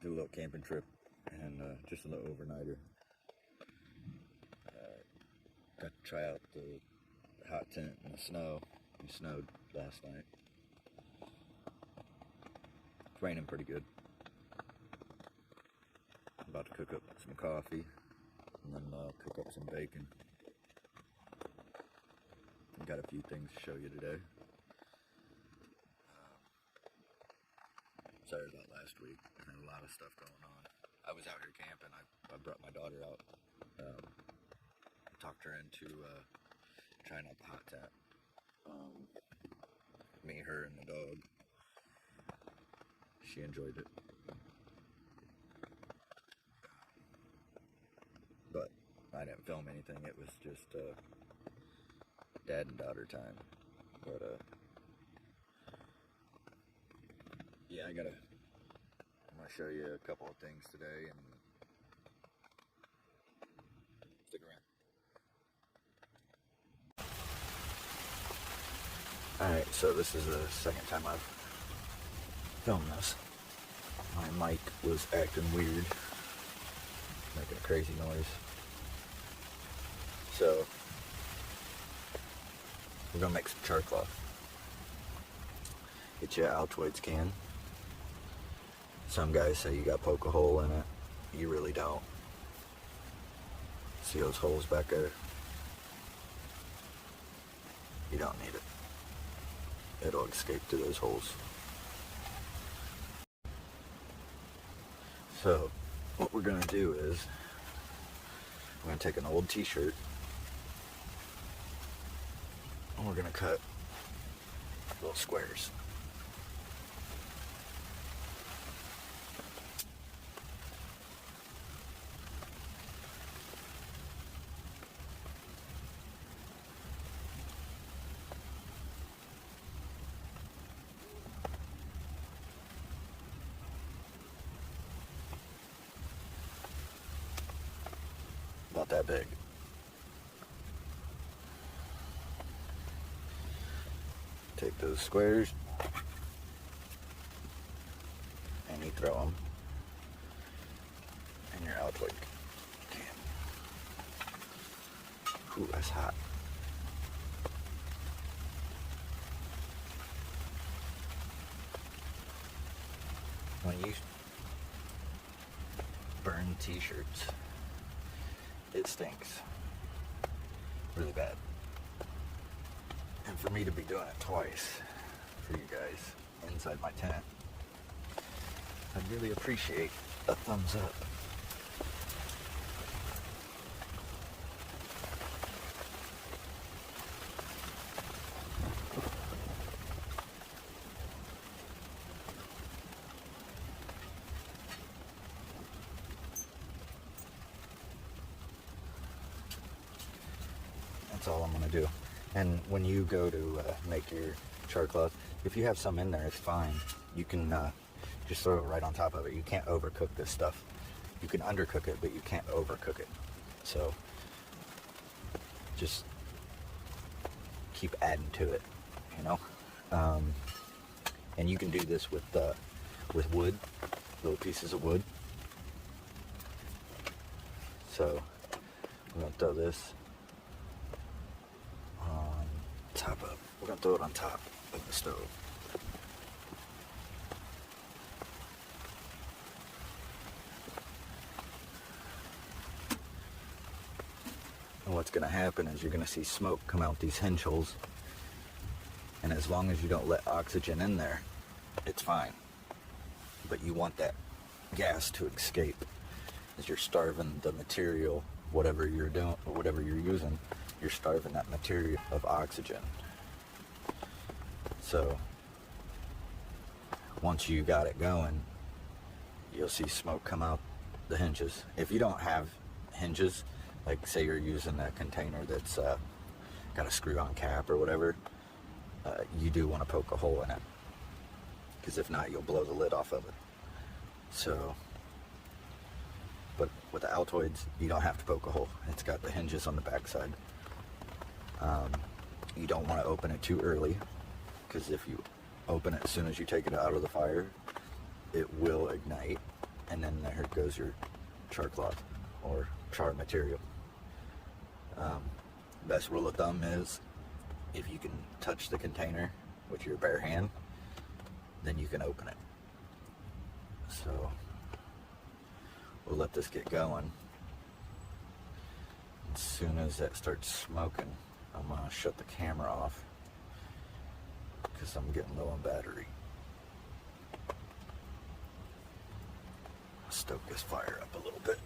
do a little camping trip and just a little overnighter. Got to try out the hot tent in the snow. It snowed last night. It's raining pretty good. I'm about to cook up some coffee and then cook up some bacon. I've got a few things to show you today. Sorry about last week. I had a lot of stuff going on. I was out here camping. I brought my daughter out. Talked her into trying out the hot tent. Me, her, and the dog. She enjoyed it. But I didn't film anything. It was just dad and daughter time. But yeah, I'm gonna show you a couple of things today, and stick around. Alright, so this is the second time I've filmed this. My mic was acting weird, making a crazy noise. So, we're gonna make some char cloth. Get you an Altoids can. Some guys say you gotta poke a hole in it. You really don't. See those holes back there? You don't need it. It'll escape through those holes. So, what we're gonna do is, we're gonna take an old t-shirt, and we're gonna cut little squares. About that big. Take those squares and you throw them in your Altoid can. Ooh, that's hot. When you burn t-shirts, it stinks really bad. And for me to be doing it twice for you guys inside my tent, I'd really appreciate a thumbs up. That's all I'm gonna do. And when you go to make your char cloth, if you have some in there, it's fine. You can just throw it right on top of it. You can't overcook this stuff. You can undercook it, but you can't overcook it. So just keep adding to it, you know. And you can do this with wood, little pieces of wood. So I'm gonna throw this on top of. We're gonna throw it on top of the stove. And what's gonna happen is you're gonna see smoke come out these hinge holes. And as long as you don't let oxygen in there, it's fine. But you want that gas to escape, as you're starving the material, whatever you're doing or whatever you're using, you're starving that material of oxygen. So once you got it going, you'll see smoke come out the hinges. If you don't have hinges, like say you're using a container that's got a screw-on cap or whatever, you do want to poke a hole in it, because if not, you'll blow the lid off of it. So, but with the Altoids, you don't have to poke a hole. It's got the hinges on the backside. You don't want to open it too early, because if you open it as soon as you take it out of the fire, it will ignite and then there goes your char cloth or char material. Best rule of thumb is if you can touch the container with your bare hand, then you can open it. So we'll let this get going. As soon as that starts smoking, I'm gonna shut the camera off because I'm getting low on battery. Stoke this fire up a little bit.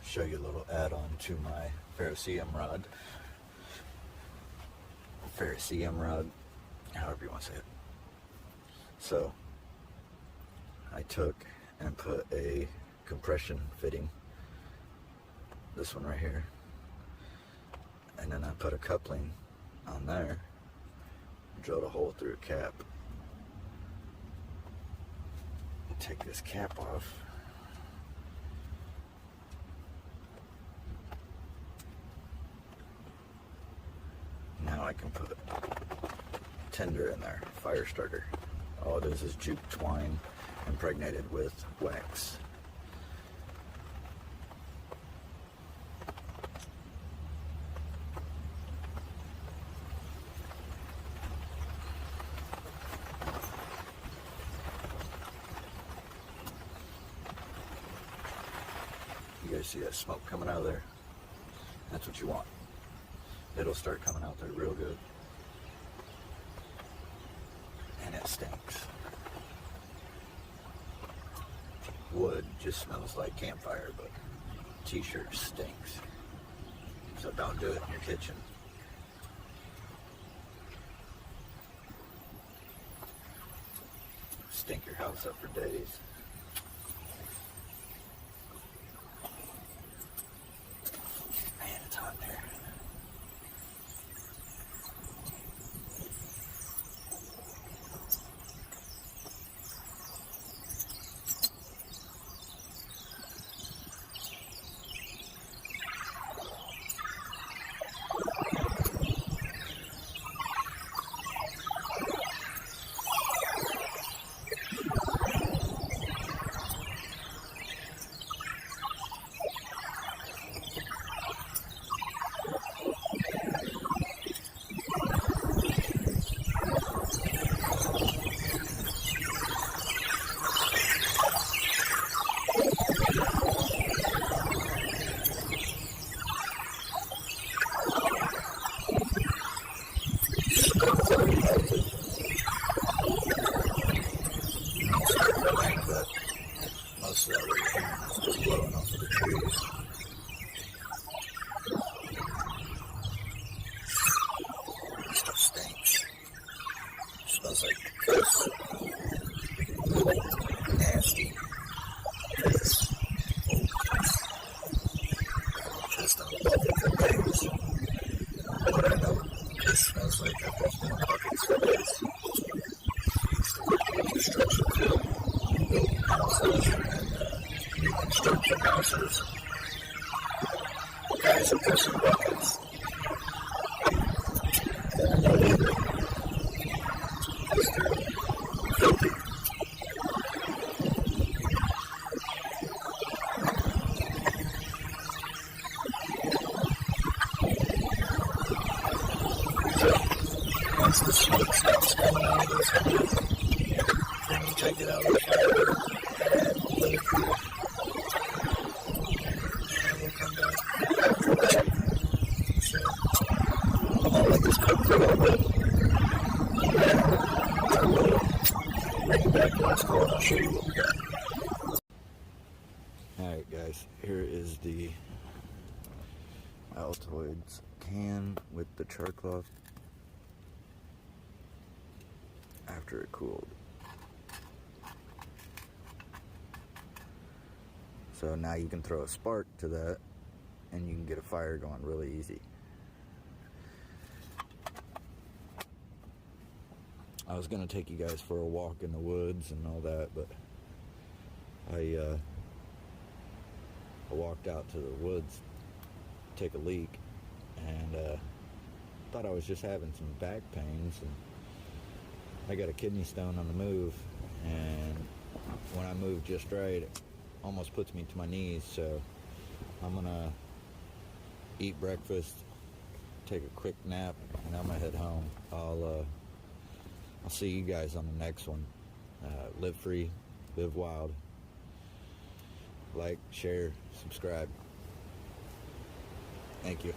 Show you a little add-on to my ferrocerium rod, however you want to say it. So I took and put a compression fitting, this one right here, and then I put a coupling on there, drilled a hole through a cap. Take this cap off. Now I can put tinder in there, fire starter. All it is jute twine impregnated with wax. You guys see that smoke coming out of there? That's what you want. It'll start coming out there real good. And it stinks. Wood just smells like campfire, but t-shirt stinks. So don't do it in your kitchen. Stink your house up for days. Man, it's hot in there. Most of that right here is just blowing off of the trees. Stuff stinks. Smells like piss. Nasty. Piss. Just don't love it for days. But I know piss smells like I've left in my pockets for days. Used to work in the construction field, building houses, and reconstruction houses. Guys some fishing buckets. Filthy. So, once the smoke stops coming out of those hinges, then you take it out of the fire and let it cool. And we'll come back after that. So, I'm gonna let this cook for a little bit. And I will bring it back to our store and I'll show you what we got. Alright guys, here is the Altoids can with the char cloth after it cooled. So now you can throw a spark to that and you can get a fire going really easy. I was going to take you guys for a walk in the woods and all that, but I walked out to the woods to take a leak and thought I was just having some back pains, and I got a kidney stone on the move, and when I move just right it almost puts me to my knees. So I'm gonna eat breakfast, take a quick nap, and I'm gonna head home. I'll see you guys on the next one. Live free, live wild. Like, share, subscribe. Thank you.